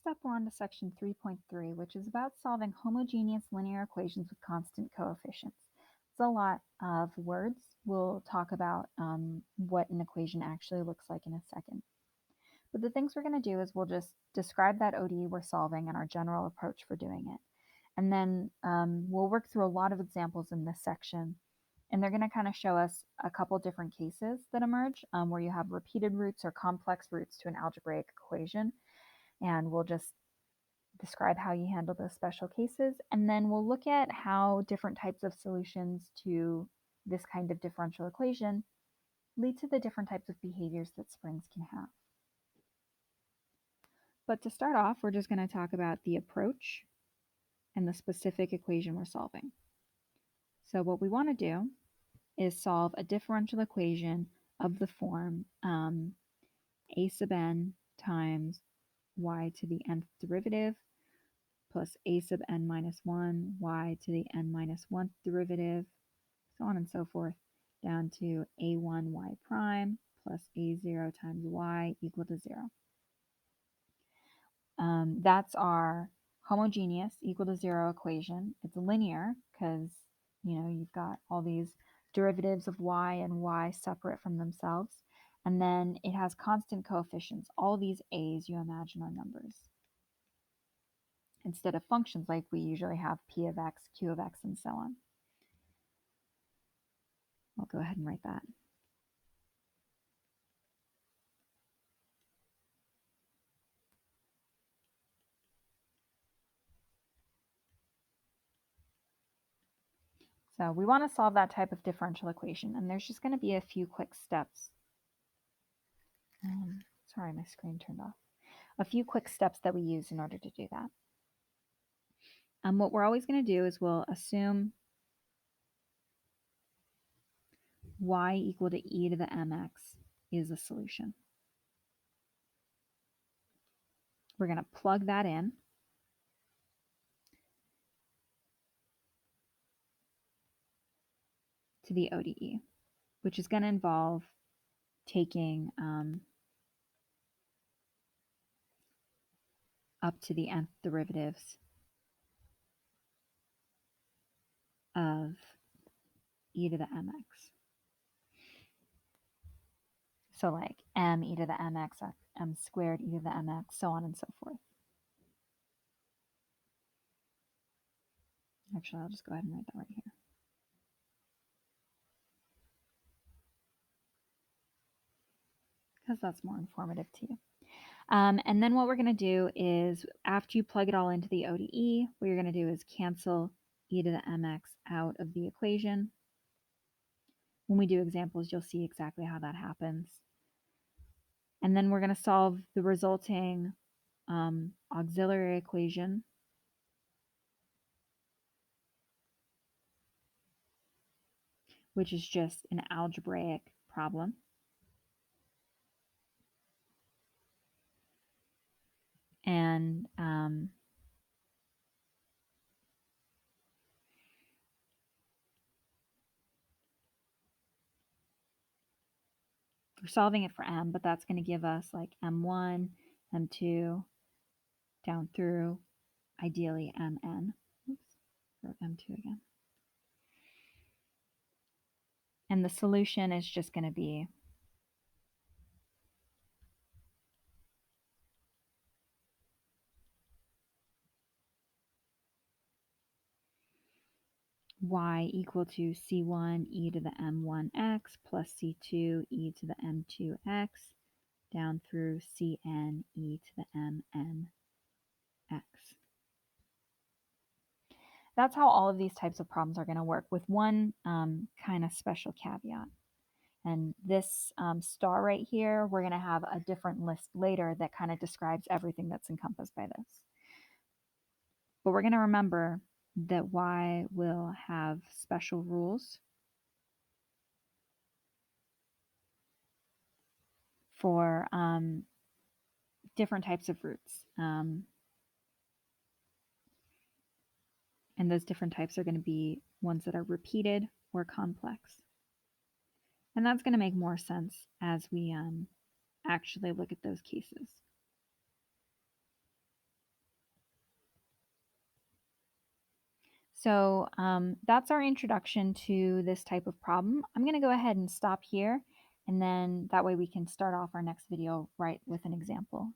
Next up, we're on to section 3.3, which is about solving homogeneous linear equations with constant coefficients. It's a lot of words. We'll talk about what an equation actually looks like in a second. But the things we're going to do is we'll just describe that ODE we're solving and our general approach for doing it. And then we'll work through a lot of examples in this section. And they're going to kind of show us a couple different cases that emerge where you have repeated roots or complex roots to an algebraic equation. And we'll just describe how you handle those special cases. And then we'll look at how different types of solutions to this kind of differential equation lead to the different types of behaviors that springs can have. But to start off, we're just going to talk about the approach and the specific equation we're solving. So what we want to do is solve a differential equation of the form a sub n times y to the nth derivative plus a sub n minus 1 y to the n minus 1th derivative, so on and so forth, down to a1 y prime plus a0 times y equal to 0. That's our homogeneous equal to 0 equation. It's linear because, you've got all these derivatives of y and y separate from themselves. And then it has constant coefficients. All these a's you imagine are numbers instead of functions like we usually have p of x, q of x, and so on. I'll go ahead and write that. So we want to solve that type of differential equation, and there's just going to be a few quick steps. Sorry, my screen turned off. A few quick steps that we use in order to do that. What we're always going to do is we'll assume y equal to e to the mx is a solution. We're going to plug that in. To the ODE, which is going to involve taking up to the nth derivatives of e to the mx. So like m e to the mx, m squared e to the mx, so on and so forth. Actually, I'll just go ahead and write that right here. Because that's more informative to you. And then what we're going to do is, after you plug it all into the ODE, what you're going to do is cancel e to the mx out of the equation. When we do examples, you'll see exactly how that happens. And then we're going to solve the resulting auxiliary equation. Which is just an algebraic problem. And we're solving it for m, but that's going to give us like m1, m2, down through, ideally, mn. Oops, or m2 again. And the solution is just going to be y equal to c1 e to the m1x plus c2 e to the m2x down through cn e to the mnx. That's how all of these types of problems are going to work, with one kind of special caveat. And this star right here, we're going to have a different list later that kind of describes everything that's encompassed by this. But we're going to remember that y will have special rules for different types of roots. And those different types are going to be ones that are repeated or complex. And that's going to make more sense as we actually look at those cases. So that's our introduction to this type of problem. I'm going to go ahead and stop here, and then that way we can start off our next video right with an example.